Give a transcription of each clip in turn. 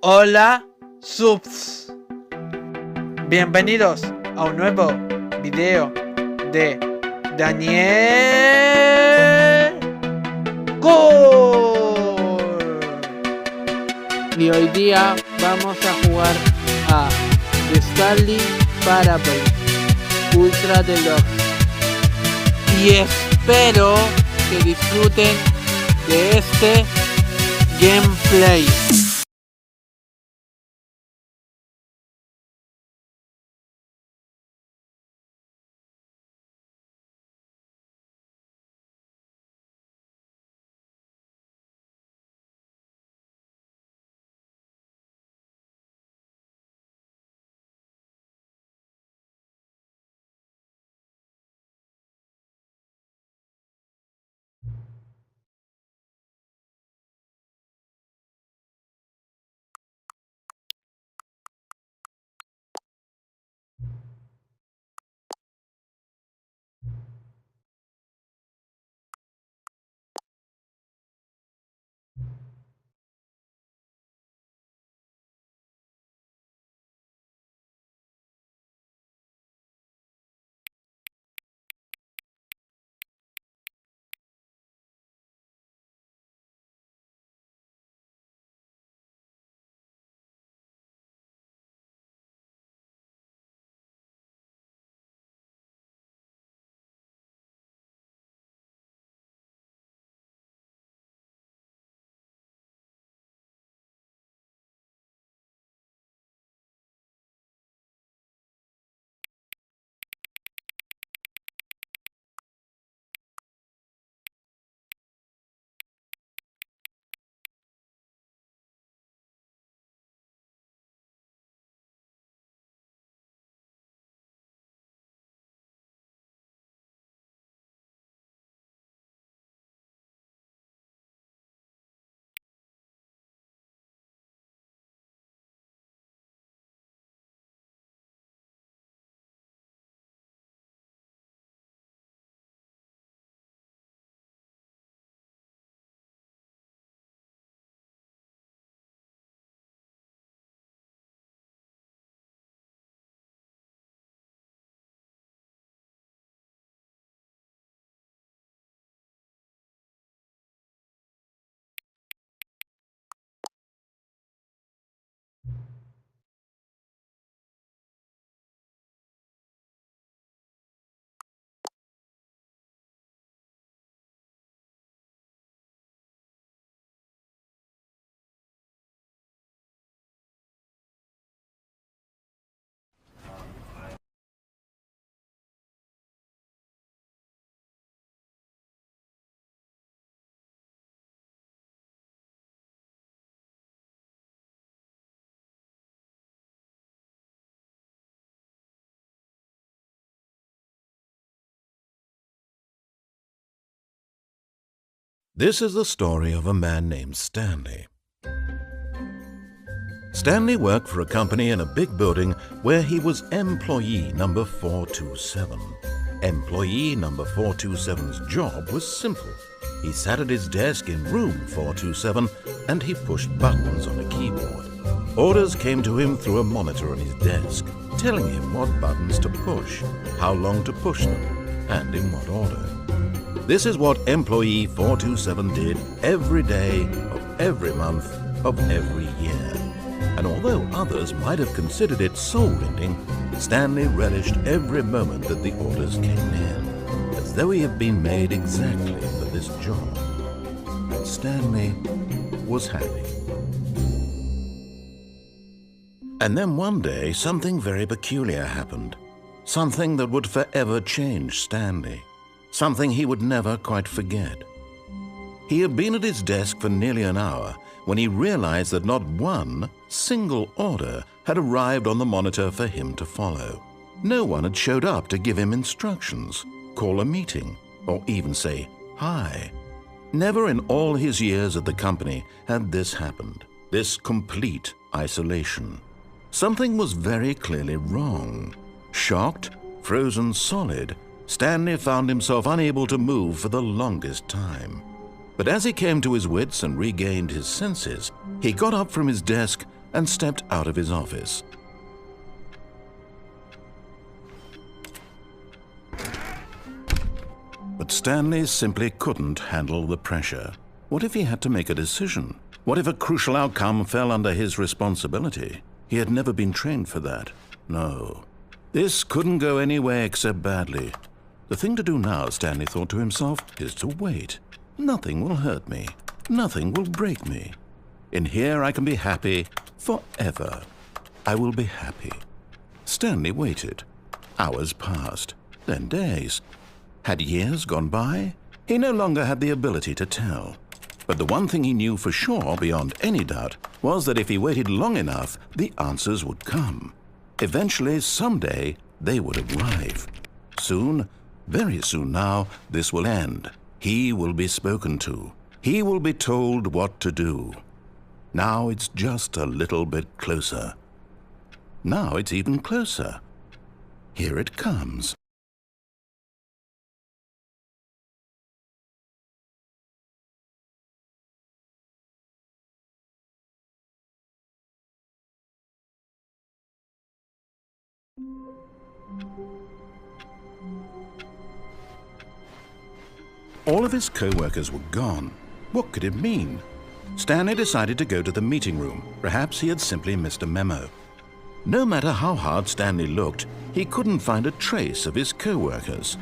Hola, subs. Bienvenidos a un nuevo video de Daniel Gol. Y hoy día vamos a jugar a Stanley Parable Ultra Deluxe. Y espero que disfruten de este gameplay. This is the story of a man named Stanley. Stanley worked for a company in a big building where he was employee number 427. Employee number 427's job was simple. He sat at his desk in room 427 and he pushed buttons on a keyboard. Orders came to him through a monitor on his desk, telling him what buttons to push, how long to push them, and in what order. This is what employee 427 did every day of every month of every year. And although others might have considered it soul-rending, Stanley relished every moment that the orders came in, as though he had been made exactly for this job. And Stanley was happy. And then one day, something very peculiar happened. Something that would forever change Stanley. Something he would never quite forget. He had been at his desk for nearly an hour when he realized that not one single order had arrived on the monitor for him to follow. No one had showed up to give him instructions, call a meeting, or even say hi. Never in all his years at the company had this happened, this complete isolation. Something was very clearly wrong. Shocked, frozen solid, Stanley found himself unable to move for the longest time. But as he came to his wits and regained his senses, he got up from his desk and stepped out of his office. But Stanley simply couldn't handle the pressure. What if he had to make a decision? What if a crucial outcome fell under his responsibility? He had never been trained for that. No. This couldn't go anywhere except badly. The thing to do now, Stanley thought to himself, is to wait. Nothing will hurt me. Nothing will break me. In here I can be happy forever. I will be happy. Stanley waited. Hours passed, then days. Had years gone by? He no longer had the ability to tell. But the one thing he knew for sure, beyond any doubt, was that if he waited long enough, the answers would come. Eventually, someday, they would arrive. Soon, very soon now, this will end. He will be spoken to. He will be told what to do. Now it's just a little bit closer. Now it's even closer. Here it comes. All of his co-workers were gone. What could it mean? Stanley decided to go to the meeting room. Perhaps he had simply missed a memo. No matter how hard Stanley looked, he couldn't find a trace of his co-workers.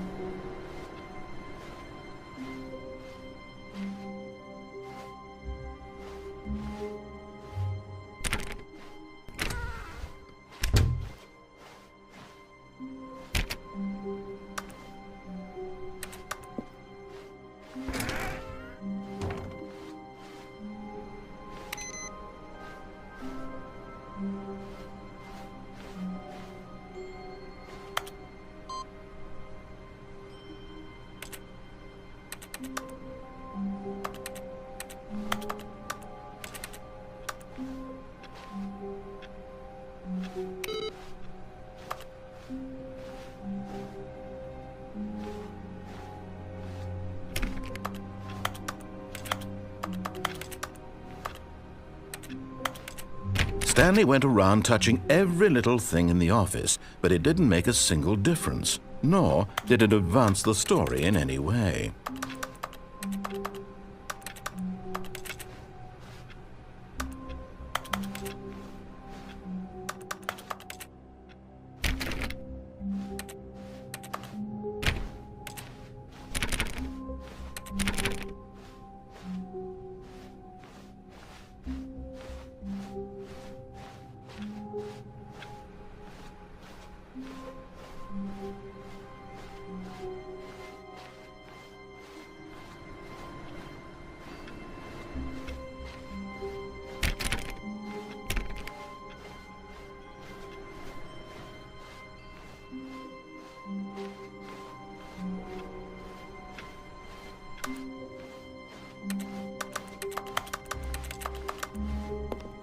Stanley went around touching every little thing in the office, but it didn't make a single difference, nor did it advance the story in any way.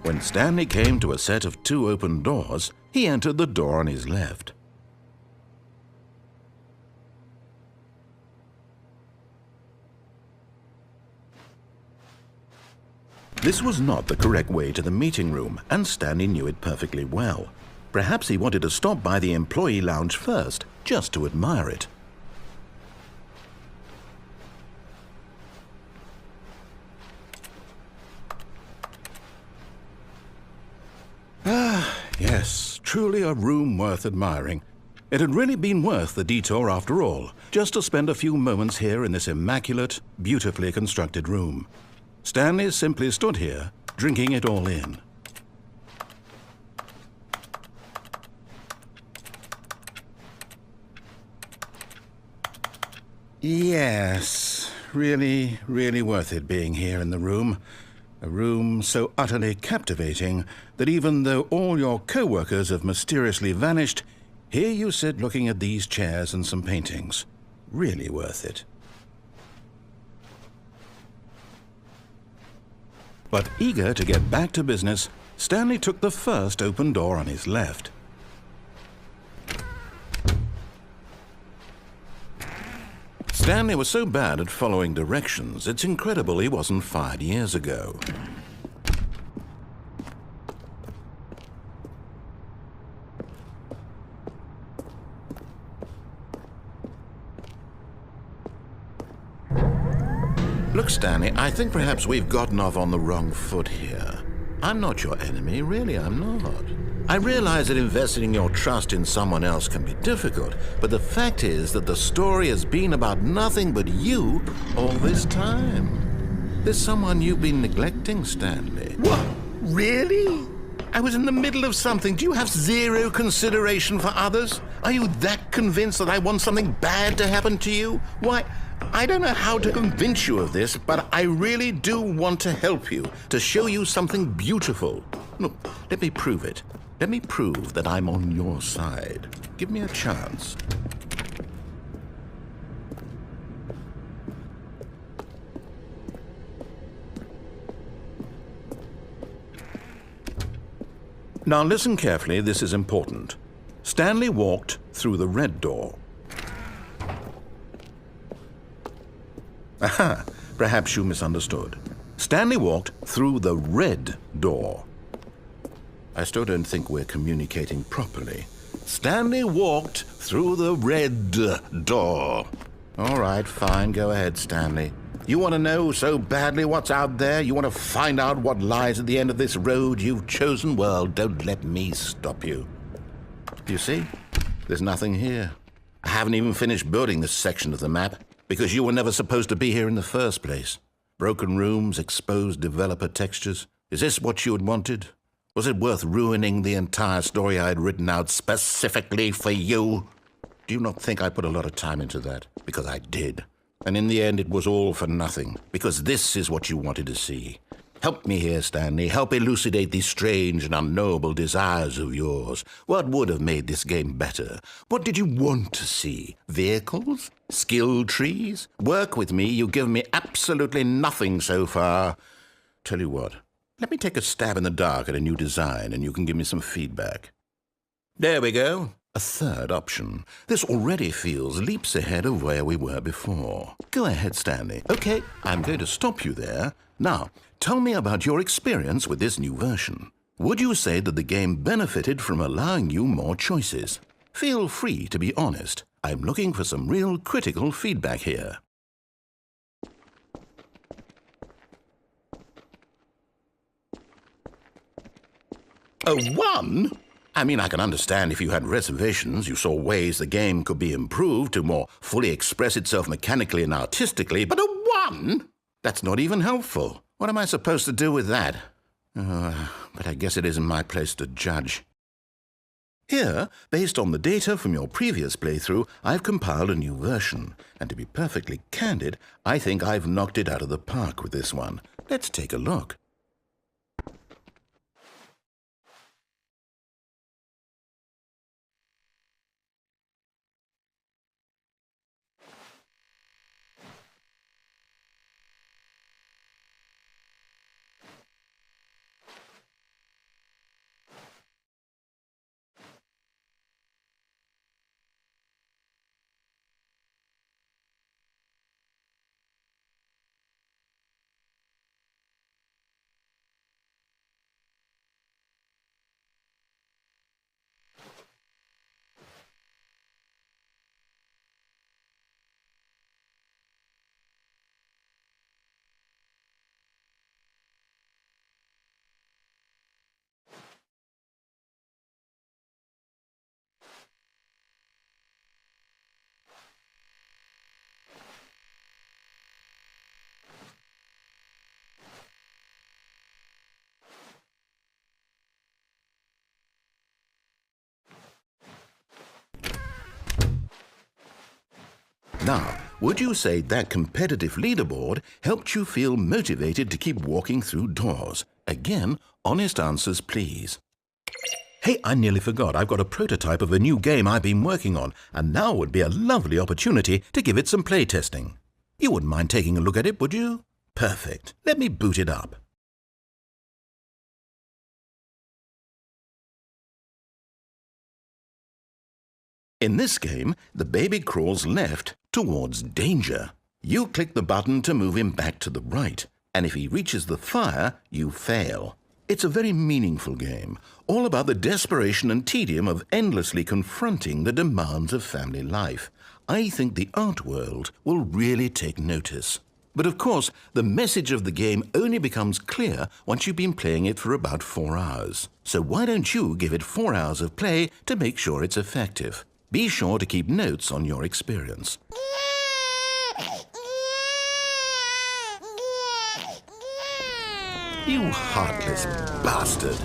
When Stanley came to a set of 2 open doors, he entered the door on his left. This was not the correct way to the meeting room, and Stanley knew it perfectly well. Perhaps he wanted to stop by the employee lounge first, just to admire it. Yes, truly a room worth admiring. It had really been worth the detour after all, just to spend a few moments here in this immaculate, beautifully constructed room. Stanley simply stood here, drinking it all in. Yes, really, really worth it being here in the room. A room so utterly captivating that even though all your co-workers have mysteriously vanished, here you sit looking at these chairs and some paintings. Really worth it. But eager to get back to business, Stanley took the first open door on his left. Stanley was so bad at following directions, it's incredible he wasn't fired years ago. Look, Stanley, I think perhaps we've gotten off on the wrong foot here. I'm not your enemy, really, I'm not. I realize that investing your trust in someone else can be difficult, but the fact is that the story has been about nothing but you all this time. There's someone you've been neglecting, Stanley. What? Really? I was in the middle of something. Do you have zero consideration for others? Are you that convinced that I want something bad to happen to you? Why, I don't know how to convince you of this, but I really do want to help you, to show you something beautiful. Look, let me prove it. Let me prove that I'm on your side. Give me a chance. Now listen carefully, this is important. Stanley walked through the red door. Aha, perhaps you misunderstood. Stanley walked through the red door. I still don't think we're communicating properly. Stanley walked through the red door. All right, fine, go ahead, Stanley. You want to know so badly what's out there? You want to find out what lies at the end of this road you've chosen? Well, don't let me stop you. You see? There's nothing here. I haven't even finished building this section of the map because you were never supposed to be here in the first place. Broken rooms, exposed developer textures. Is this what you had wanted? Was it worth ruining the entire story I had written out specifically for you? Do you not think I put a lot of time into that? Because I did. And in the end, it was all for nothing, because this is what you wanted to see. Help me here, Stanley. Help elucidate these strange and unknowable desires of yours. What would have made this game better? What did you want to see? Vehicles? Skill trees? Work with me. You've given me absolutely nothing so far. Tell you what, let me take a stab in the dark at a new design, and you can give me some feedback. There we go. A third option. This already feels leaps ahead of where we were before. Go ahead, Stanley. Okay, I'm going to stop you there. Now, tell me about your experience with this new version. Would you say that the game benefited from allowing you more choices? Feel free to be honest. I'm looking for some real critical feedback here. A 1? I mean, I can understand if you had reservations, you saw ways the game could be improved to more fully express itself mechanically and artistically, but a 1? That's not even helpful. What am I supposed to do with that? But I guess it isn't my place to judge. Here, based on the data from your previous playthrough, I've compiled a new version. And to be perfectly candid, I think I've knocked it out of the park with this one. Let's take a look. Now, would you say that competitive leaderboard helped you feel motivated to keep walking through doors? Again, honest answers, please. Hey, I nearly forgot. I've got a prototype of a new game I've been working on, and now would be a lovely opportunity to give it some playtesting. You wouldn't mind taking a look at it, would you? Perfect. Let me boot it up. In this game, the baby crawls left towards danger. You click the button to move him back to the right, and if he reaches the fire, you fail. It's a very meaningful game, all about the desperation and tedium of endlessly confronting the demands of family life. I think the art world will really take notice. But of course, the message of the game only becomes clear once you've been playing it for about 4 hours. So why don't you give it 4 hours of play to make sure it's effective? Be sure to keep notes on your experience. You heartless bastard.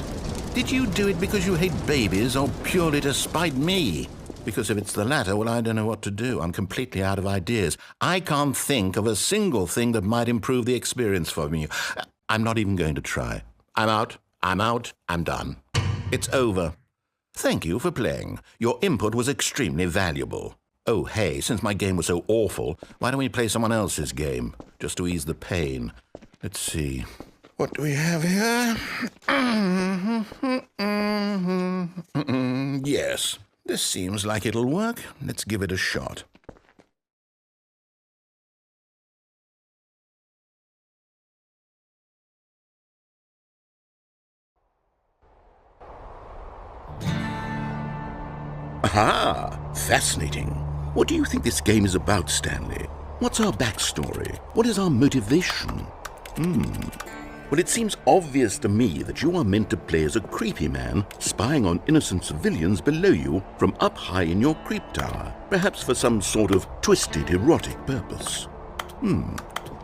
Did you do it because you hate babies or purely to spite me? Because if it's the latter, well, I don't know what to do. I'm completely out of ideas. I can't think of a single thing that might improve the experience for me. I'm not even going to try. I'm out. I'm done. It's over. Thank you for playing. Your input was extremely valuable. Oh, hey, since my game was so awful, why don't we play someone else's game, just to ease the pain? Let's see. What do we have here? Yes, this seems like it'll work. Let's give it a shot. Aha! Fascinating. What do you think this game is about, Stanley? What's our backstory? What is our motivation? Well, it seems obvious to me that you are meant to play as a creepy man spying on innocent civilians below you from up high in your creep tower, perhaps for some sort of twisted erotic purpose.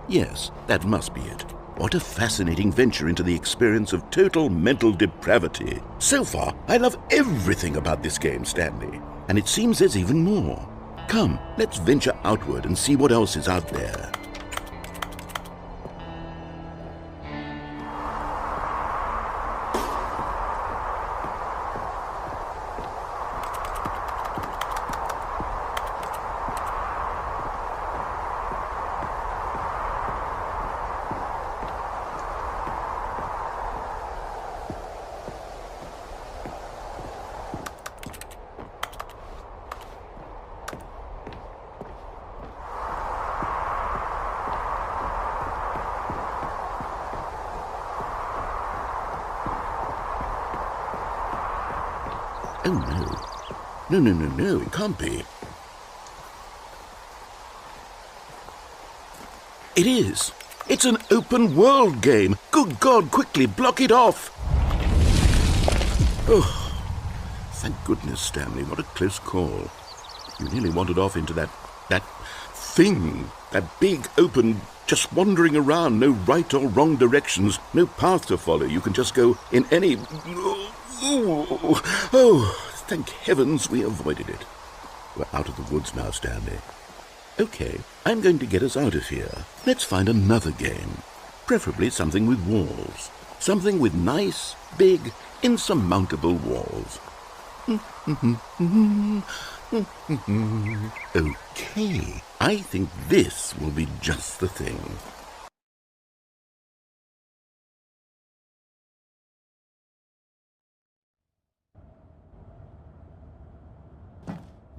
Yes, that must be it. What a fascinating venture into the experience of total mental depravity. So far, I love everything about this game, Stanley. And it seems there's even more. Come, let's venture outward and see what else is out there. Oh, no. No, it can't be. It is. It's an open world game. Good God, quickly, block it off. Oh, thank goodness, Stanley. What a close call. You nearly wandered off into that thing. That big, open, just wandering around. No right or wrong directions. No path to follow. You can just go in any... Oh, thank heavens we avoided it. We're out of the woods now, Stanley. Okay, I'm going to get us out of here. Let's find another game. Preferably something with walls. Something with nice, big, insurmountable walls. Okay, I think this will be just the thing.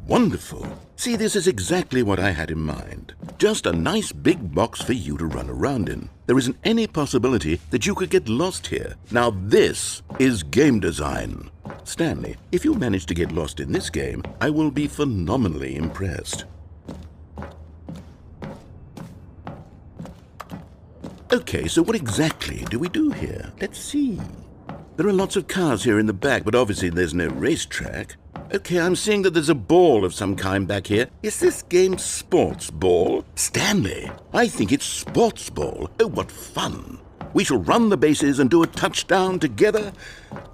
Wonderful. See, this is exactly what I had in mind. Just a nice big box for you to run around in. There isn't any possibility that you could get lost here. Now this is game design. Stanley, if you manage to get lost in this game, I will be phenomenally impressed. Okay, so what exactly do we do here? Let's see. There are lots of cars here in the back, but obviously there's no racetrack. Okay, I'm seeing that there's a ball of some kind back here. Is this game sports ball? Stanley, I think it's sports ball. Oh, what fun. We shall run the bases and do a touchdown together?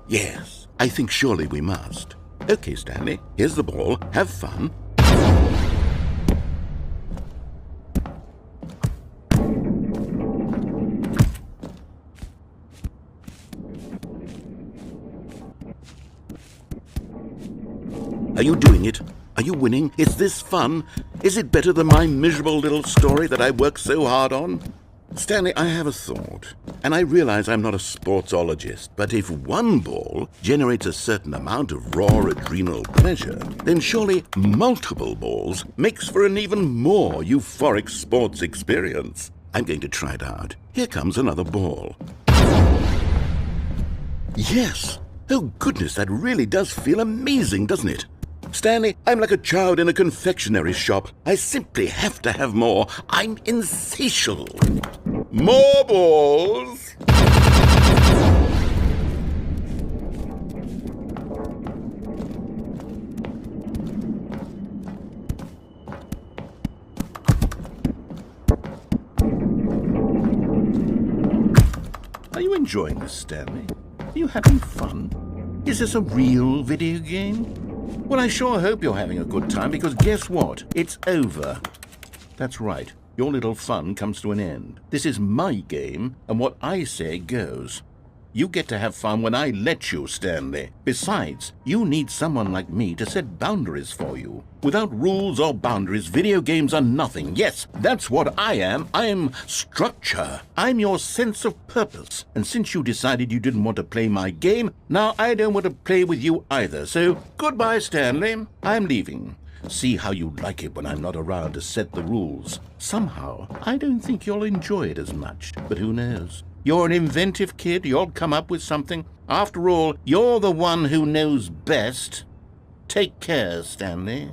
Yes, I think surely we must. Okay, Stanley, here's the ball. Have fun. Are you doing it? Are you winning? Is this fun? Is it better than my miserable little story that I worked so hard on? Stanley, I have a thought, and I realize I'm not a sportsologist, but if one ball generates a certain amount of raw adrenal pleasure, then surely multiple balls makes for an even more euphoric sports experience. I'm going to try it out. Here comes another ball. Yes! Oh goodness, that really does feel amazing, doesn't it? Stanley, I'm like a child in a confectionery shop. I simply have to have more. I'm insatiable. More balls! Are you enjoying this, Stanley? Are you having fun? Is this a real video game? Well, I sure hope you're having a good time, because guess what? It's over. That's right. Your little fun comes to an end. This is my game, and what I say goes. You get to have fun when I let you, Stanley. Besides, you need someone like me to set boundaries for you. Without rules or boundaries, video games are nothing. Yes, that's what I am. I'm structure. I'm your sense of purpose. And since you decided you didn't want to play my game, now I don't want to play with you either. So, goodbye, Stanley. I'm leaving. See how you like it when I'm not around to set the rules. Somehow, I don't think you'll enjoy it as much. But who knows? You're an inventive kid. You'll come up with something. After all, you're the one who knows best. Take care, Stanley.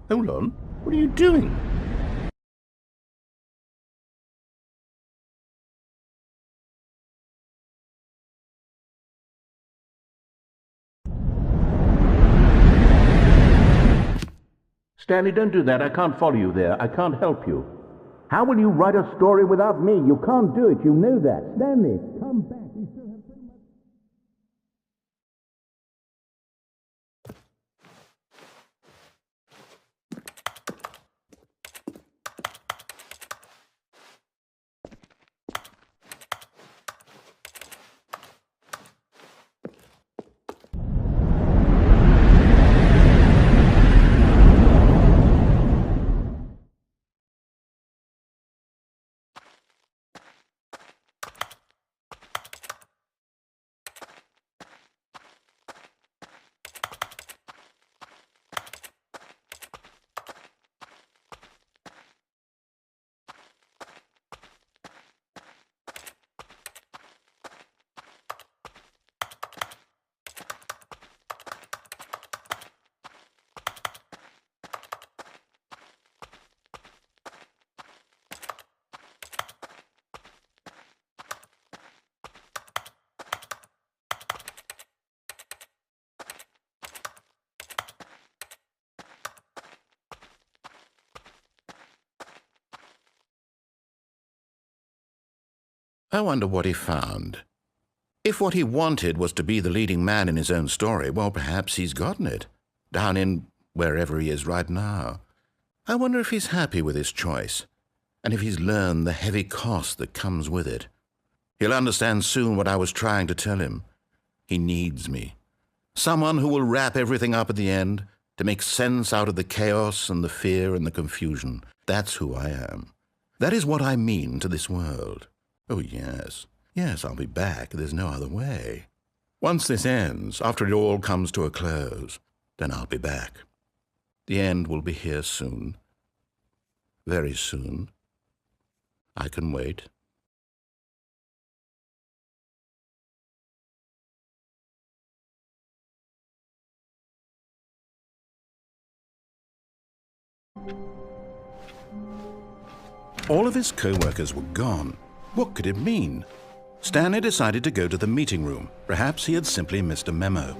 Hold on. What are you doing? Stanley, don't do that. I can't follow you there. I can't help you. How will you write a story without me? You can't do it. You know that. Stanley, come back. We still have so much. I wonder what he found. If what he wanted was to be the leading man in his own story, well, perhaps he's gotten it, down in wherever he is right now. I wonder if he's happy with his choice, and if he's learned the heavy cost that comes with it. He'll understand soon what I was trying to tell him. He needs me. Someone who will wrap everything up at the end, to make sense out of the chaos and the fear and the confusion. That's who I am. That is what I mean to this world. Oh, yes. Yes, I'll be back. There's no other way. Once this ends, after it all comes to a close, then I'll be back. The end will be here soon. Very soon. I can wait. All of his co-workers were gone. What could it mean? Stanley decided to go to the meeting room. Perhaps he had simply missed a memo.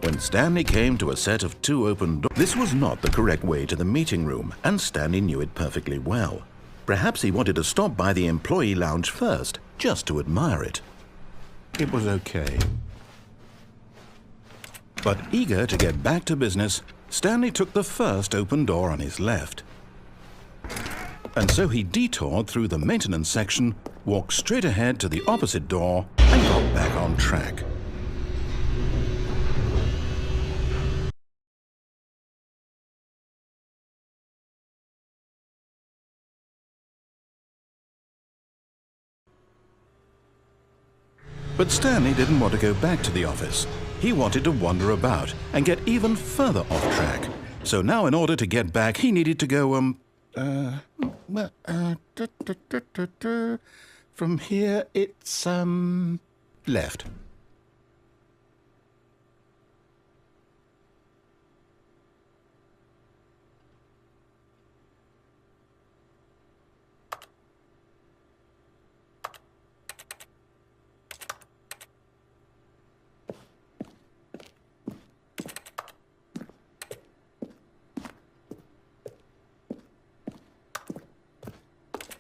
When Stanley came to a set of 2 open doors, this was not the correct way to the meeting room, and Stanley knew it perfectly well. Perhaps he wanted to stop by the employee lounge first, just to admire it. It was okay. But eager to get back to business, Stanley took the first open door on his left. And so he detoured through the maintenance section, walked straight ahead to the opposite door, and got back on track. But Stanley didn't want to go back to the office. He wanted to wander about and get even further off track. So now in order to get back, he needed to go, from here it's, left.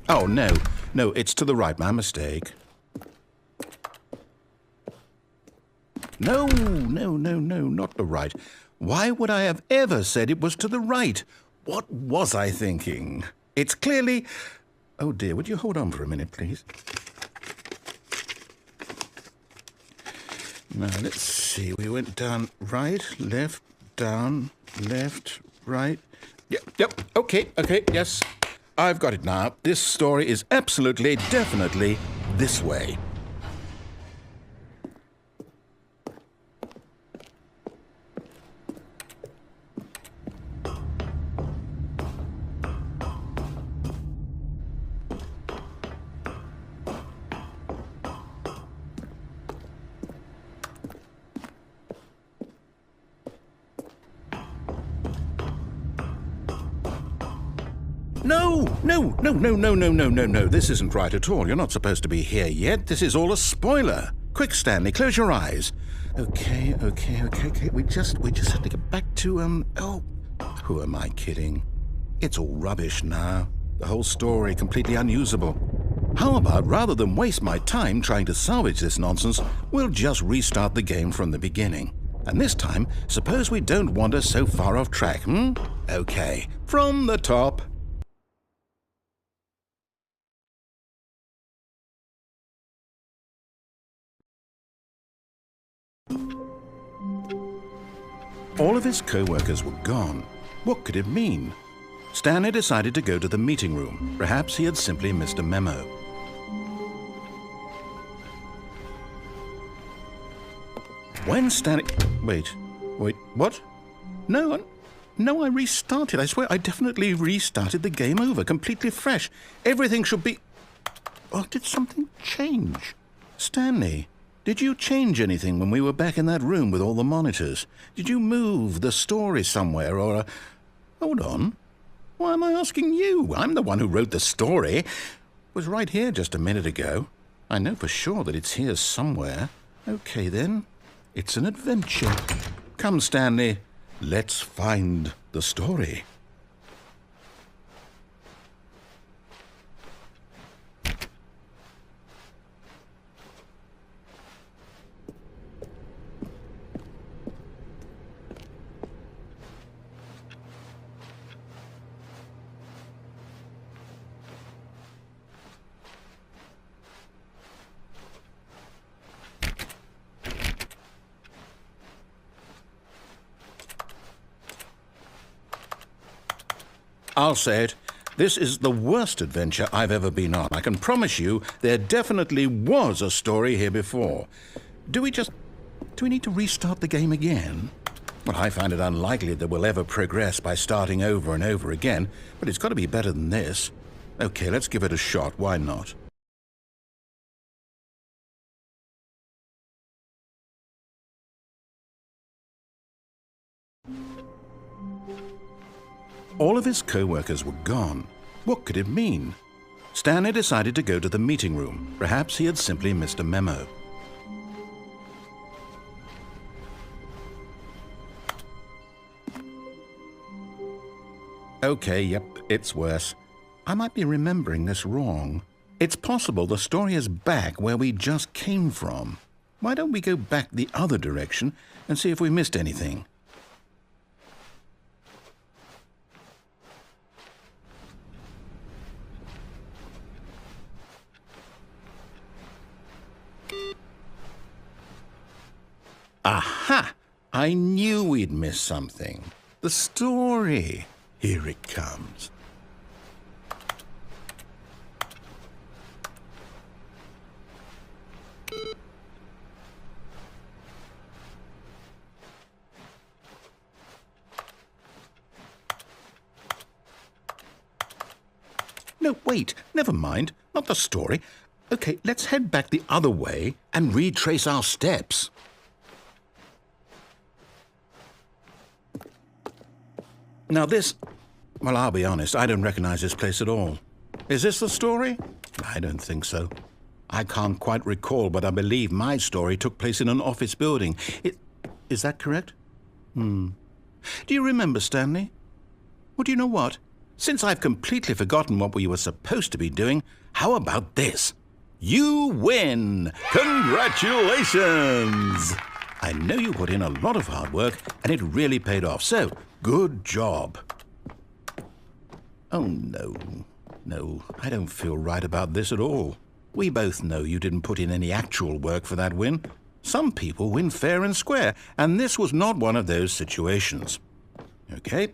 Oh, no, it's to the right, my mistake. No, not the right. Why would I have ever said it was to the right? What was I thinking? It's clearly... Oh, dear, would you hold on for a minute, please? Now, let's see. We went down right, left, down, left, right. Yep, okay, yes. I've got it now. This story is absolutely, definitely this way. No. This isn't right at all. You're not supposed to be here yet. This is all a spoiler. Quick, Stanley, close your eyes. Okay. We just have to get back to, oh, who am I kidding? It's all rubbish now. The whole story completely unusable. How about, rather than waste my time trying to salvage this nonsense, we'll just restart the game from the beginning. And this time, suppose we don't wander so far off track, Okay, from the top. All of his co-workers were gone. What could it mean? Stanley decided to go to the meeting room. Perhaps he had simply missed a memo. When Stanley... Wait, what? No, I restarted. I swear I definitely restarted the game over, completely fresh. Everything should be... Oh, did something change? Stanley, did you change anything when we were back in that room with all the monitors? Did you move the story somewhere or... Hold on. Why am I asking you? I'm the one who wrote the story. It was right here just a minute ago. I know for sure that it's here somewhere. Okay, then. It's an adventure. Come, Stanley. Let's find the story. I'll say it. This is the worst adventure I've ever been on. I can promise you there definitely was a story here before. Do we need to restart the game again? Well, I find it unlikely that we'll ever progress by starting over and over again, but it's got to be better than this. Okay, let's give it a shot. Why not? All of his co-workers were gone. What could it mean? Stanley decided to go to the meeting room. Perhaps he had simply missed a memo. Okay, yep, it's worse. I might be remembering this wrong. It's possible the story is back where we just came from. Why don't we go back the other direction and see if we missed anything? Aha! I knew we'd miss something. The story. Here it comes. No, wait, never mind. Not the story. Okay, let's head back the other way and retrace our steps. Now this... Well, I'll be honest, I don't recognize this place at all. Is this the story? I don't think so. I can't quite recall, but I believe my story took place in an office building. Is that correct? Do you remember, Stanley? Well, do you know what? Since I've completely forgotten what we were supposed to be doing, how about this? You win! Congratulations! I know you put in a lot of hard work, and it really paid off, so good job. Oh, no. No, I don't feel right about this at all. We both know you didn't put in any actual work for that win. Some people win fair and square, and this was not one of those situations. Okay,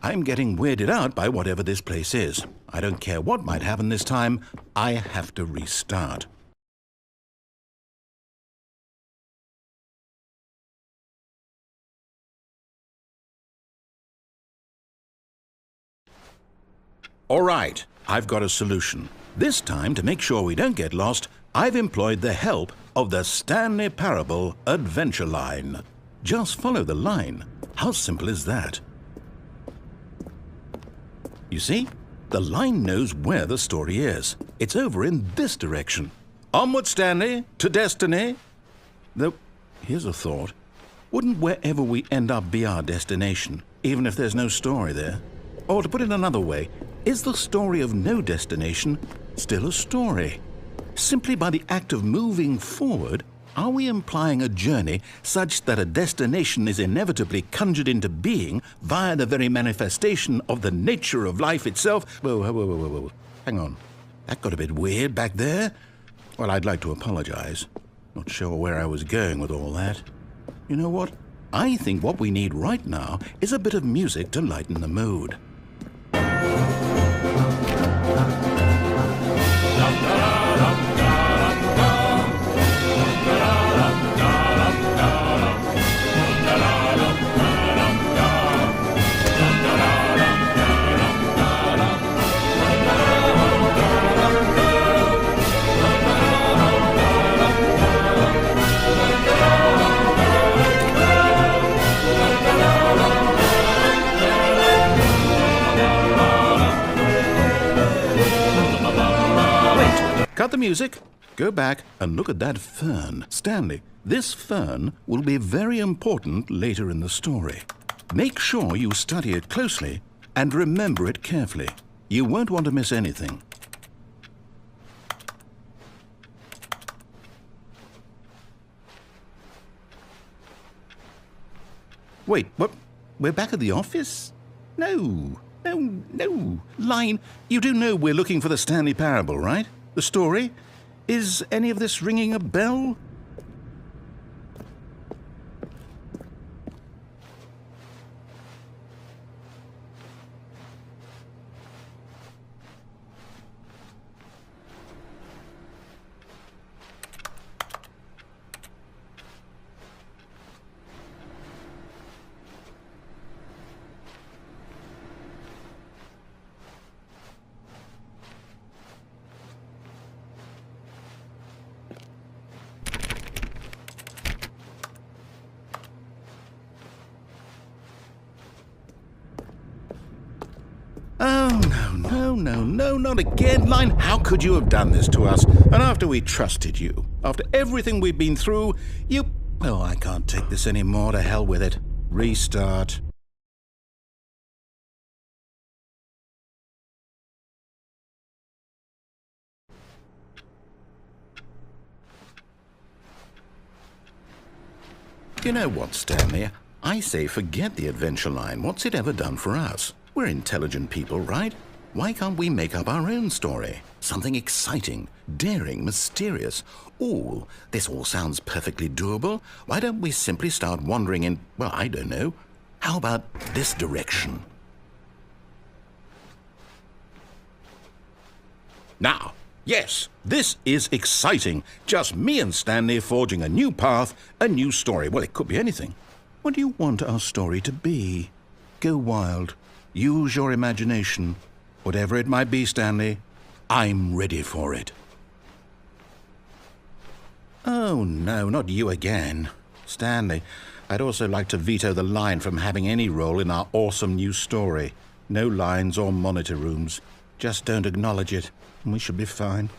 I'm getting weirded out by whatever this place is. I don't care what might happen this time. I have to restart. All right, I've got a solution. This time, to make sure we don't get lost, I've employed the help of the Stanley Parable adventure line. Just follow the line. How simple is that? You see, the line knows where the story is. It's over in this direction. Onward, Stanley, to destiny. Though, here's a thought. Wouldn't wherever we end up be our destination, even if there's no story there? Or to put it another way, is the story of no destination still a story? Simply by the act of moving forward, are we implying a journey such that a destination is inevitably conjured into being via the very manifestation of the nature of life itself? Whoa. Hang on. That got a bit weird back there. Well, I'd like to apologize. Not sure where I was going with all that. You know what? I think what we need right now is a bit of music to lighten the mood. Cut the music, go back and look at that fern. Stanley, this fern will be very important later in the story. Make sure you study it closely and remember it carefully. You won't want to miss anything. Wait, what? We're back at the office? No. Line, you do know we're looking for the Stanley Parable, right? The story? Is any of this ringing a bell? Oh, no, not again, Line. How could you have done this to us? And after we trusted you, after everything we've been through, you... Oh, I can't take this anymore. To hell with it. Restart. You know what, Stanley? I say forget the adventure line. What's it ever done for us? We're intelligent people, right? Why can't we make up our own story? Something exciting, daring, mysterious. Ooh, this all sounds perfectly doable. Why don't we simply start wandering in, well, I don't know. How about this direction? Now, yes, this is exciting. Just me and Stanley forging a new path, a new story. Well, it could be anything. What do you want our story to be? Go wild. Use your imagination. Whatever it might be, Stanley, I'm ready for it. Oh, no, not you again. Stanley, I'd also like to veto the line from having any role in our awesome new story. No lines or monitor rooms. Just don't acknowledge it, and we should be fine.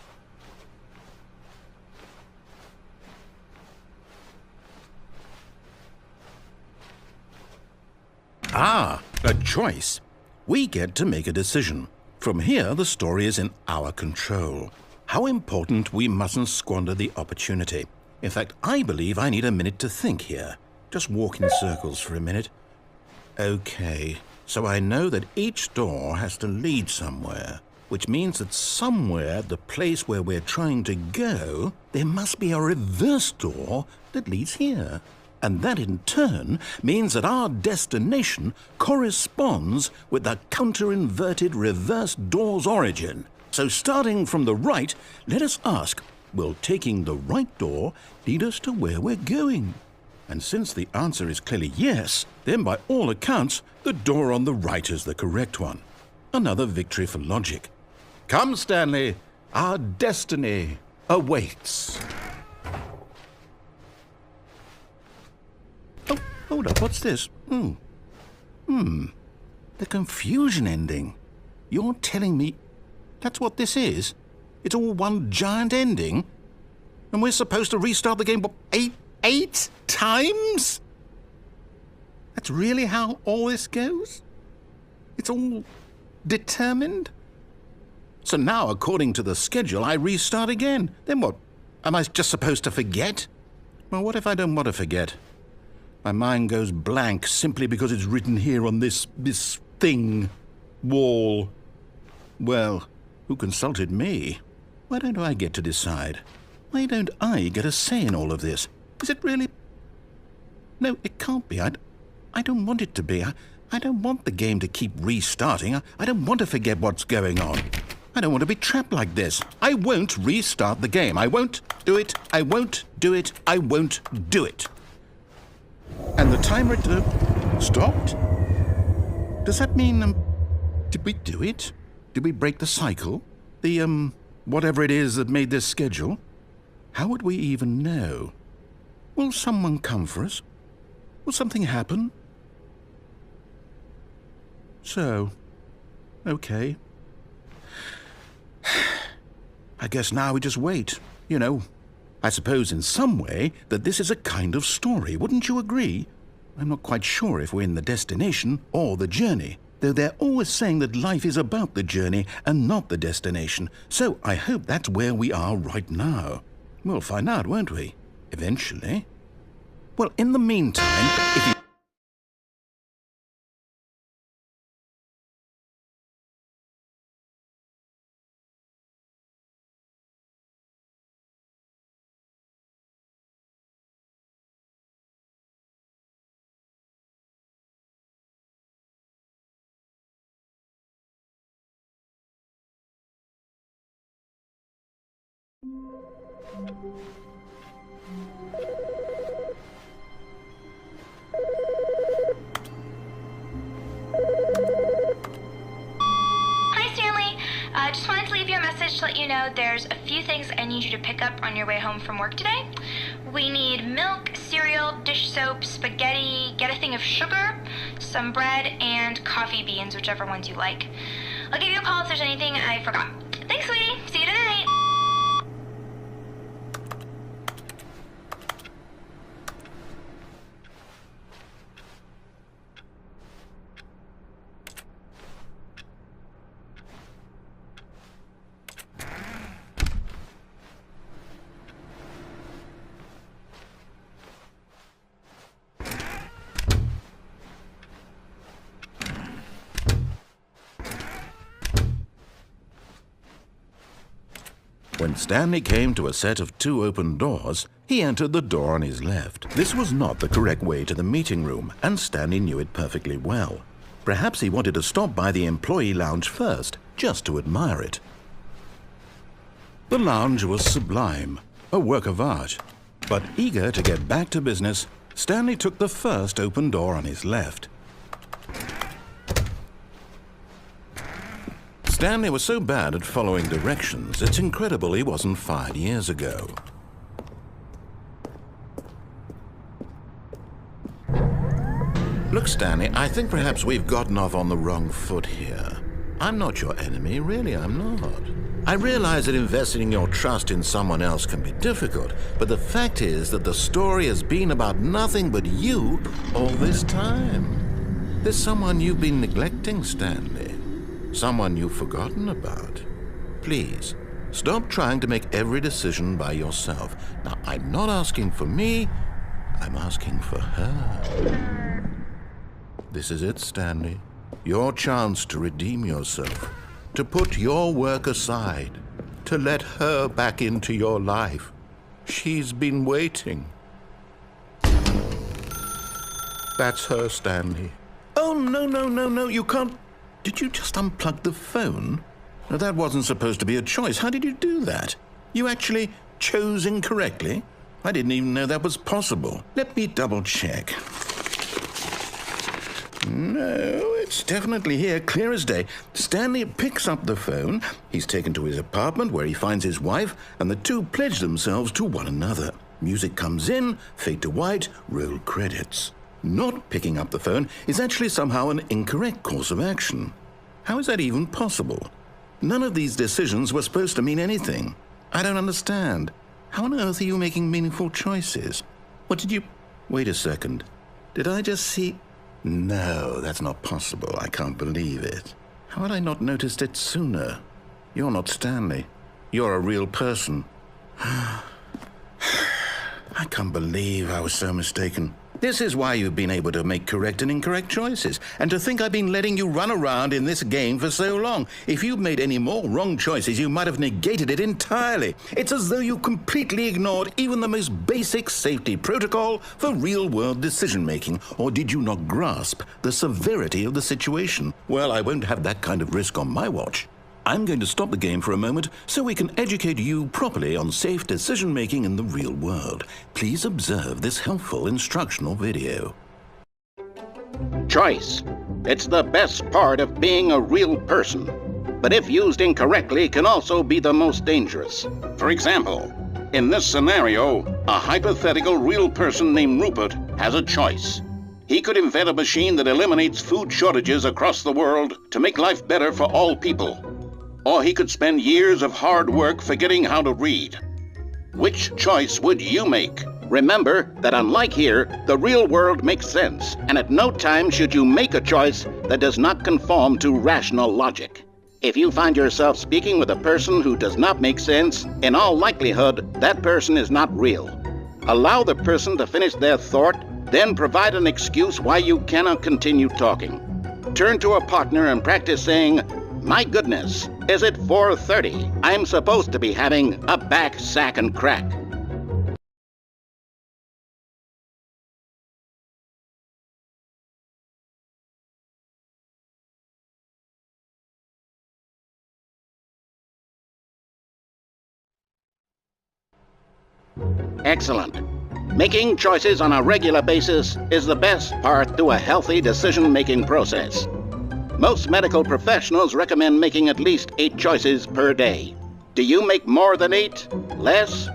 Ah, a choice. We get to make a decision. From here, the story is in our control. How important we mustn't squander the opportunity. In fact, I believe I need a minute to think here. Just walk in circles for a minute. Okay, so I know that each door has to lead somewhere, which means that somewhere at the place where we're trying to go, there must be a reverse door that leads here. And that in turn means that our destination corresponds with the counter-inverted reverse door's origin. So starting from the right, let us ask, will taking the right door lead us to where we're going? And since the answer is clearly yes, then by all accounts, the door on the right is the correct one. Another victory for logic. Come, Stanley, our destiny awaits. Oh, hold up, what's this? The confusion ending. You're telling me that's what this is? It's all one giant ending? And we're supposed to restart the game, what, eight times? That's really how all this goes? It's all determined? So now, according to the schedule, I restart again. Then what? Am I just supposed to forget? Well, what if I don't want to forget? My mind goes blank simply because it's written here on this thing, wall. Well, who consulted me? Why don't I get to decide? Why don't I get a say in all of this? Is it really? No, it can't be. I don't want it to be. I don't want the game to keep restarting. I don't want to forget what's going on. I don't want to be trapped like this. I won't restart the game. I won't do it. I won't do it. I won't do it. And the timer stopped? Does that mean, did we do it? Did we break the cycle? The, whatever it is that made this schedule? How would we even know? Will someone come for us? Will something happen? So, okay. I guess now we just wait, you know. I suppose in some way that this is a kind of story, wouldn't you agree? I'm not quite sure if we're in the destination or the journey, though they're always saying that life is about the journey and not the destination, so I hope that's where we are right now. We'll find out, won't we? Eventually. Well, in the meantime, if you... Hi, Stanley. Just wanted to leave you a message to let you know there's a few things I need you to pick up on your way home from work today. We need milk, cereal, dish soap, spaghetti, get a thing of sugar, some bread, and coffee beans, whichever ones you like. I'll give you a call if there's anything I forgot. Thanks, sweetie. See you tonight. When Stanley came to a set of 2 open doors, he entered the door on his left. This was not the correct way to the meeting room, and Stanley knew it perfectly well. Perhaps he wanted to stop by the employee lounge first, just to admire it. The lounge was sublime, a work of art. But eager to get back to business, Stanley took the first open door on his left. Stanley was so bad at following directions, it's incredible he wasn't fired years ago. Look, Stanley, I think perhaps we've gotten off on the wrong foot here. I'm not your enemy, really, I'm not. I realize that investing your trust in someone else can be difficult, but the fact is that the story has been about nothing but you all this time. There's someone you've been neglecting, Stanley. Someone you've forgotten about. Please, stop trying to make every decision by yourself. Now, I'm not asking for me, I'm asking for her. This is it, Stanley. Your chance to redeem yourself, to put your work aside, to let her back into your life. She's been waiting. That's her, Stanley. Oh, no, you can't. Did you just unplug the phone? No, that wasn't supposed to be a choice. How did you do that? You actually chose incorrectly? I didn't even know that was possible. Let me double check. No, it's definitely here, clear as day. Stanley picks up the phone. He's taken to his apartment where he finds his wife, and the two pledge themselves to one another. Music comes in, fade to white, roll credits. Not picking up the phone is actually somehow an incorrect course of action. How is that even possible? None of these decisions were supposed to mean anything. I don't understand. How on earth are you making meaningful choices? What did you... Wait a second. Did I just see... No, that's not possible. I can't believe it. How had I not noticed it sooner? You're not Stanley. You're a real person. I can't believe I was so mistaken. This is why you've been able to make correct and incorrect choices. And to think I've been letting you run around in this game for so long. If you'd made any more wrong choices, you might have negated it entirely. It's as though you completely ignored even the most basic safety protocol for real-world decision-making. Or did you not grasp the severity of the situation? Well, I won't have that kind of risk on my watch. I'm going to stop the game for a moment so we can educate you properly on safe decision-making in the real world. Please observe this helpful instructional video. Choice. It's the best part of being a real person. But if used incorrectly, can also be the most dangerous. For example, in this scenario, a hypothetical real person named Rupert has a choice. He could invent a machine that eliminates food shortages across the world to make life better for all people. Or he could spend years of hard work forgetting how to read. Which choice would you make? Remember that unlike here, the real world makes sense, and at no time should you make a choice that does not conform to rational logic. If you find yourself speaking with a person who does not make sense, in all likelihood, that person is not real. Allow the person to finish their thought, then provide an excuse why you cannot continue talking. Turn to a partner and practice saying, "My goodness, is it 4:30? I'm supposed to be having a back, sack, and crack." Excellent. Making choices on a regular basis is the best part to a healthy decision-making process. Most medical professionals recommend making at least 8 choices per day. Do you make more than 8? Less?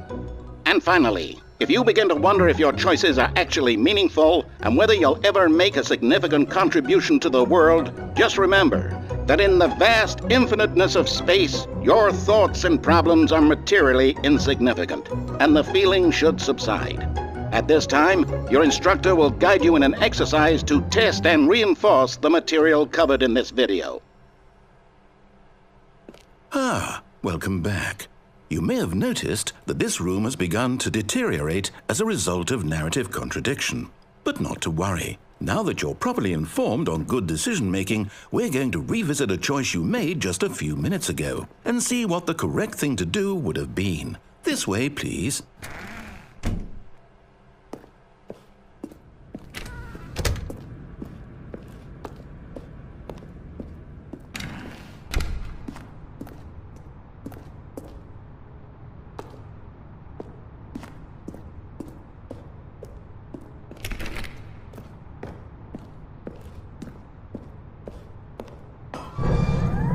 And finally, if you begin to wonder if your choices are actually meaningful and whether you'll ever make a significant contribution to the world, just remember that in the vast infiniteness of space, your thoughts and problems are materially insignificant, and the feeling should subside. At this time, your instructor will guide you in an exercise to test and reinforce the material covered in this video. Welcome back. You may have noticed that this room has begun to deteriorate as a result of narrative contradiction. But not to worry. Now that you're properly informed on good decision-making, we're going to revisit a choice you made just a few minutes ago and see what the correct thing to do would have been. This way, please.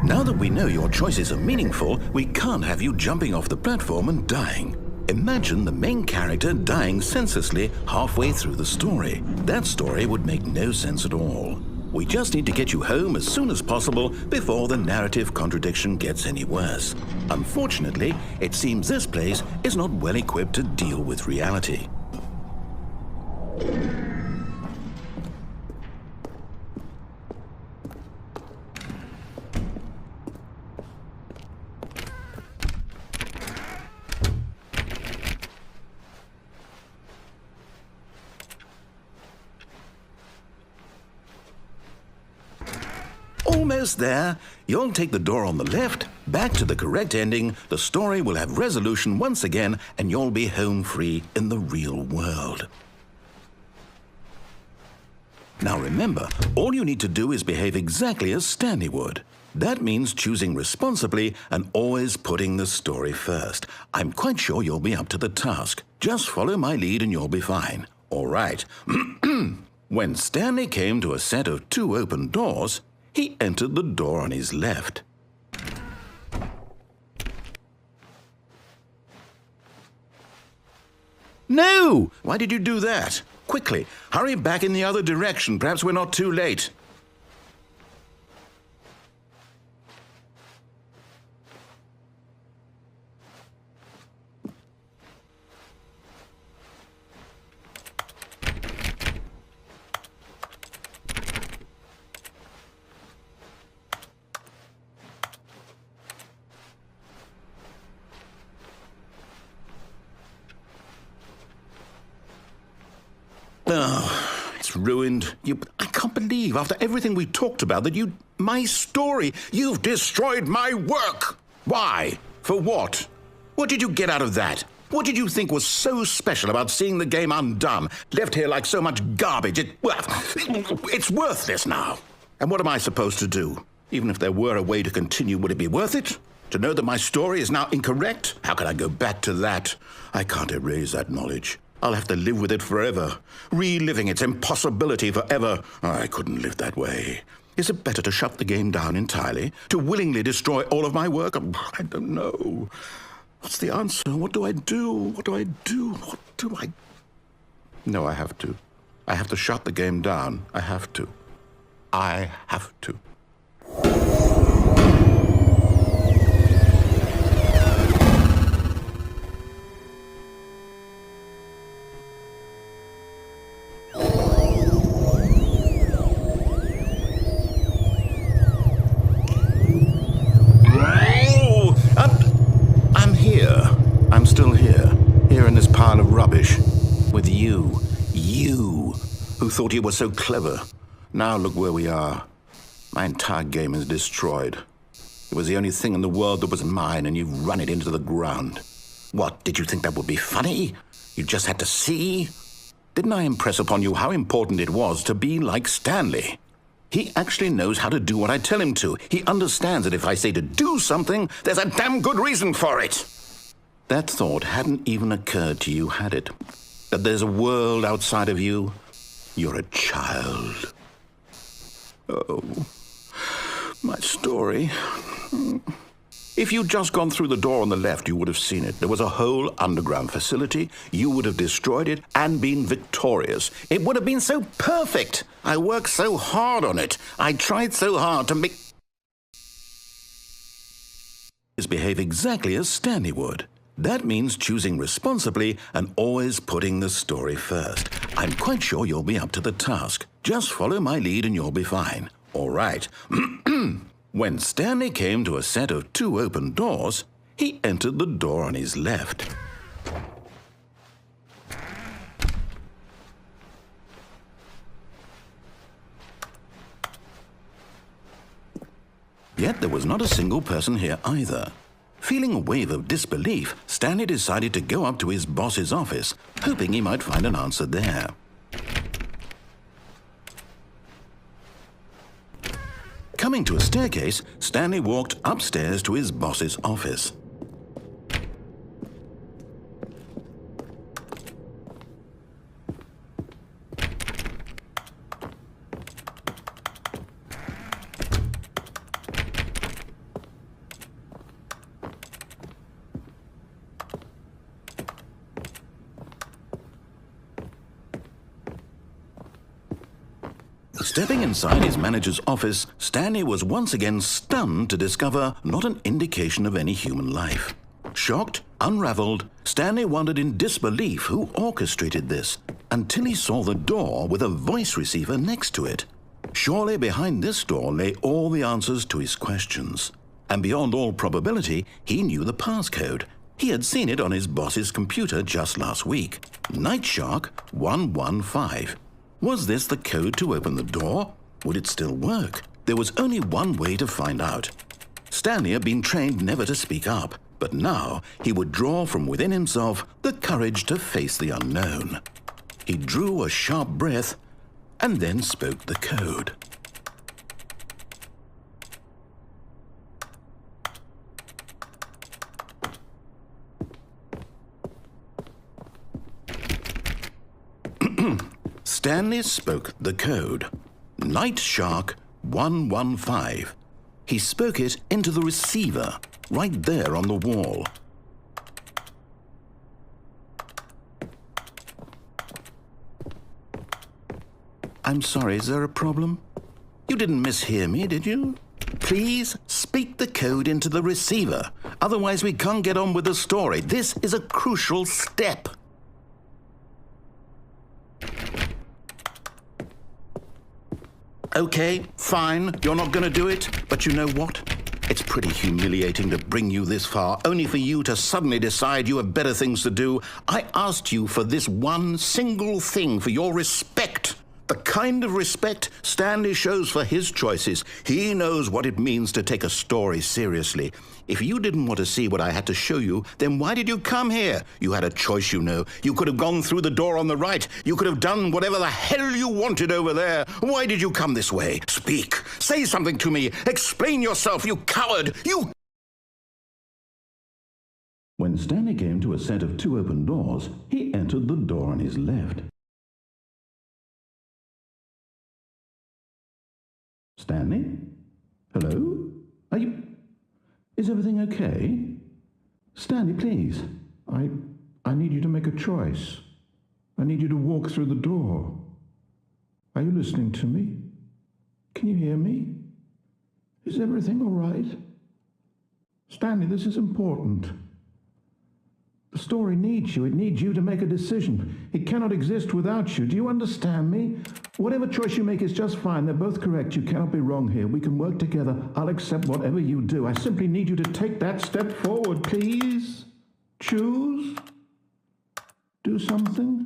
Now that we know your choices are meaningful, we can't have you jumping off the platform and dying. Imagine the main character dying senselessly halfway through the story. That story would make no sense at all. We just need to get you home as soon as possible before the narrative contradiction gets any worse. Unfortunately, it seems this place is not well equipped to deal with reality. Almost there. You'll take the door on the left, back to the correct ending, the story will have resolution once again, and you'll be home free in the real world. Now remember, all you need to do is behave exactly as Stanley would. That means choosing responsibly and always putting the story first. I'm quite sure you'll be up to the task. Just follow my lead and you'll be fine. All right. When Stanley came to a set of 2 open doors, he entered the door on his left. No! Why did you do that? Quickly, hurry back in the other direction. Perhaps we're not too late. Oh, it's ruined. I can't believe, after everything we talked about, that my story, you've destroyed my work. Why? For what? What did you get out of that? What did you think was so special about seeing the game undone, left here like so much garbage? It's worthless now. And what am I supposed to do? Even if there were a way to continue, would it be worth it? To know that my story is now incorrect? How can I go back to that? I can't erase that knowledge. I'll have to live with it forever, reliving its impossibility forever. I couldn't live that way. Is it better to shut the game down entirely? To willingly destroy all of my work? I don't know. What's the answer? What do I do? What do I do? What do I... No, I have to. I have to shut the game down. I have to. I have to. I'm still here in this pile of rubbish, with you, who thought you were so clever. Now look where we are. My entire game is destroyed. It was the only thing in the world that was mine, and you've run it into the ground. What, did you think that would be funny? You just had to see? Didn't I impress upon you how important it was to be like Stanley? He actually knows how to do what I tell him to. He understands that if I say to do something, there's a damn good reason for it. That thought hadn't even occurred to you, had it? That there's a world outside of you? You're a child. Oh, my story. If you'd just gone through the door on the left, you would have seen it. There was a whole underground facility. You would have destroyed it and been victorious. It would have been so perfect. I worked so hard on it. I tried so hard to make... behave exactly as Stanley would. That means choosing responsibly and always putting the story first. I'm quite sure you'll be up to the task. Just follow my lead and you'll be fine. All right. When Stanley came to a set of 2 open doors, he entered the door on his left. Yet there was not a single person here either. Feeling a wave of disbelief, Stanley decided to go up to his boss's office, hoping he might find an answer there. Coming to a staircase, Stanley walked upstairs to his boss's office. Stepping inside his manager's office, Stanley was once again stunned to discover not an indication of any human life. Shocked, unraveled, Stanley wondered in disbelief who orchestrated this, until he saw the door with a voice receiver next to it. Surely behind this door lay all the answers to his questions. And beyond all probability, he knew the passcode. He had seen it on his boss's computer just last week. Nightshark 115. Was this the code to open the door? Would it still work? There was only one way to find out. Stanley had been trained never to speak up, but now he would draw from within himself the courage to face the unknown. He drew a sharp breath and then spoke the code. Stanley spoke the code. Nightshark 115. He spoke it into the receiver, right there on the wall. I'm sorry, is there a problem? You didn't mishear me, did you? Please speak the code into the receiver. Otherwise, we can't get on with the story. This is a crucial step. Okay, fine, you're not going to do it, but you know what? It's pretty humiliating to bring you this far, only for you to suddenly decide you have better things to do. I asked you for this one single thing, for your respect. The kind of respect Stanley shows for his choices. He knows what it means to take a story seriously. If you didn't want to see what I had to show you, then why did you come here? You had a choice, you know. You could have gone through the door on the right. You could have done whatever the hell you wanted over there. Why did you come this way? Speak. Say something to me. Explain yourself, you coward. You... When Stanley came to a set of 2 open doors, he entered the door on his left. Stanley? Hello? Are you... Is everything okay? Stanley, please. I need you to make a choice. I need you to walk through the door. Are you listening to me? Can you hear me? Is everything all right? Stanley, this is important. The story needs you. It needs you to make a decision. It cannot exist without you. Do you understand me? Whatever choice you make is just fine. They're both correct. You cannot be wrong here. We can work together. I'll accept whatever you do. I simply need you to take that step forward, please. Choose. Do something.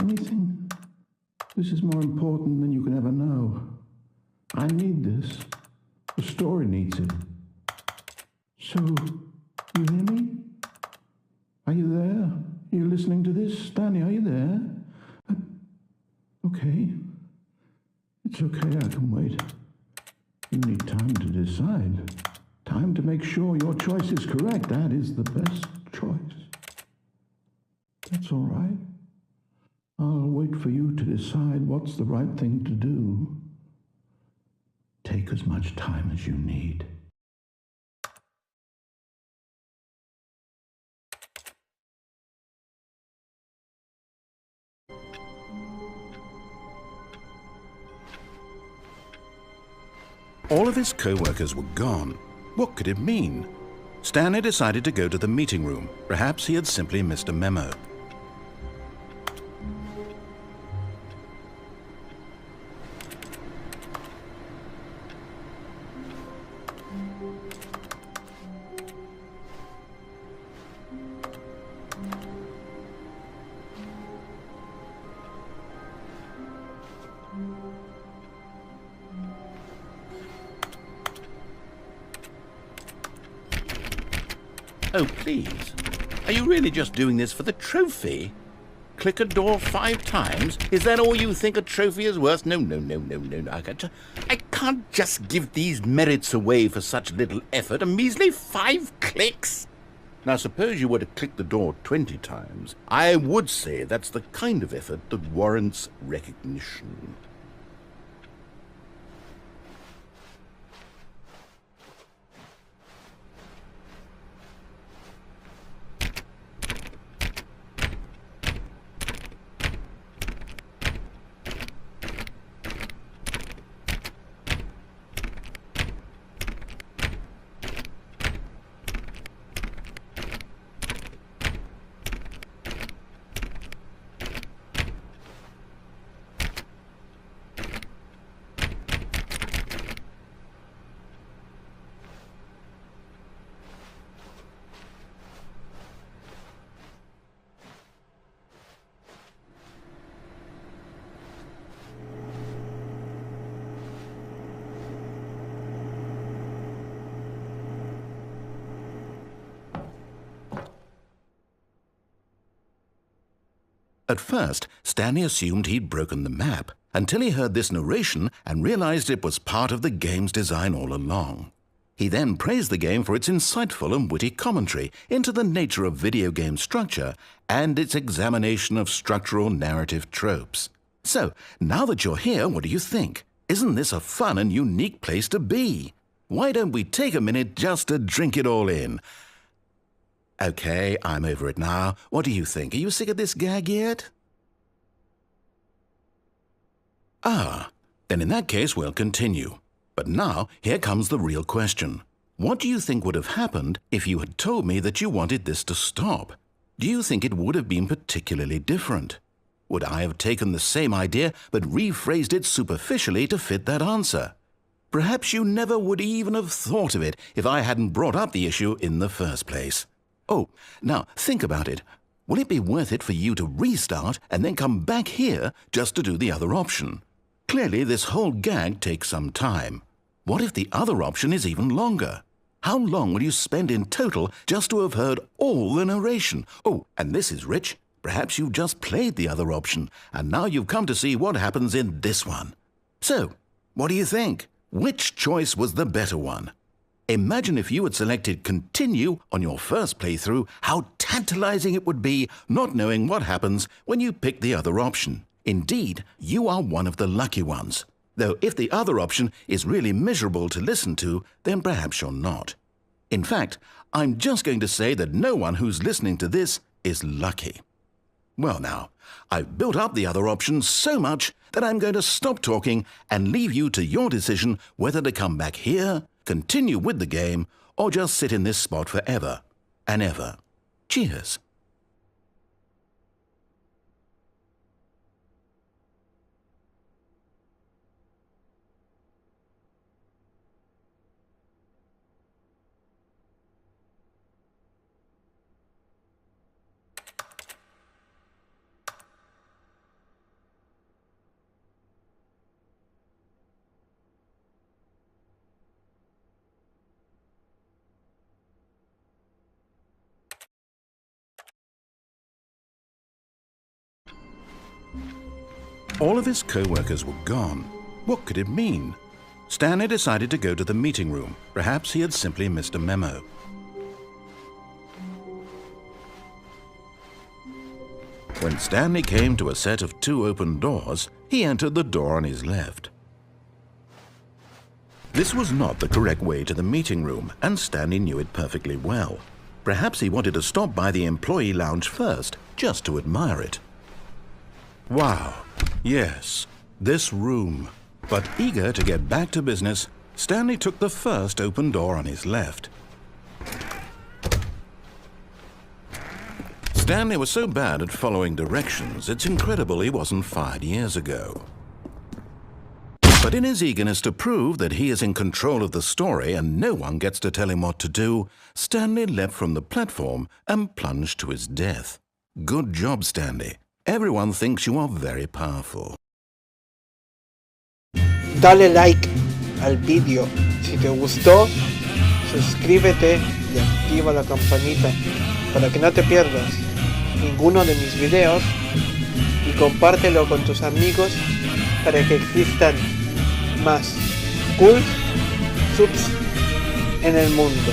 Anything. This is more important than you can ever know. I need this. The story needs it. So, you hear me? Are you there? Are you listening to this? Stanley, are you there? Okay. It's okay, I can wait. You need time to decide. Time to make sure your choice is correct. That is the best choice. That's all right. I'll wait for you to decide what's the right thing to do. Take as much time as you need. All of his co-workers were gone. What could it mean? Stanley decided to go to the meeting room. Perhaps he had simply missed a memo. Oh, please. Are you really just doing this for the trophy? Click a door 5 times? Is that all you think a trophy is worth? No. I can't just give these merits away for such little effort. A measly 5 clicks? Now, suppose you were to click the door 20 times. I would say that's the kind of effort that warrants recognition. At first, Stanley assumed he'd broken the map, until he heard this narration and realized it was part of the game's design all along. He then praised the game for its insightful and witty commentary into the nature of video game structure and its examination of structural narrative tropes. So, now that you're here, what do you think? Isn't this a fun and unique place to be? Why don't we take a minute just to drink it all in? Okay, I'm over it now. What do you think? Are you sick of this gag yet? Then in that case we'll continue. But now, here comes the real question. What do you think would have happened if you had told me that you wanted this to stop? Do you think it would have been particularly different? Would I have taken the same idea but rephrased it superficially to fit that answer? Perhaps you never would even have thought of it if I hadn't brought up the issue in the first place. Oh, now think about it. Will it be worth it for you to restart and then come back here just to do the other option? Clearly, this whole gag takes some time. What if the other option is even longer? How long will you spend in total just to have heard all the narration? Oh, and this is rich. Perhaps you've just played the other option, and now you've come to see what happens in this one. So, what do you think? Which choice was the better one? Imagine if you had selected continue on your first playthrough, how tantalizing it would be not knowing what happens when you pick the other option. Indeed, you are one of the lucky ones. Though if the other option is really miserable to listen to, then perhaps you're not. In fact, I'm just going to say that no one who's listening to this is lucky. Well now, I've built up the other option so much that I'm going to stop talking and leave you to your decision whether to come back here, continue with the game, or just sit in this spot forever and ever. Cheers. All of his co-workers were gone. What could it mean? Stanley decided to go to the meeting room. Perhaps he had simply missed a memo. When Stanley came to a set of 2 open doors, he entered the door on his left. This was not the correct way to the meeting room, and Stanley knew it perfectly well. Perhaps he wanted to stop by the employee lounge first, just to admire it. Wow, yes, this room. But eager to get back to business, Stanley took the first open door on his left. Stanley was so bad at following directions, it's incredible he wasn't fired years ago. But in his eagerness to prove that he is in control of the story and no one gets to tell him what to do, Stanley leapt from the platform and plunged to his death. Good job, Stanley. Everyone thinks you are very powerful. Dale like al vídeo si te gustó, suscríbete y activa la campanita para que no te pierdas ninguno de mis videos y compártelo con tus amigos para que existan más cool subs en el mundo.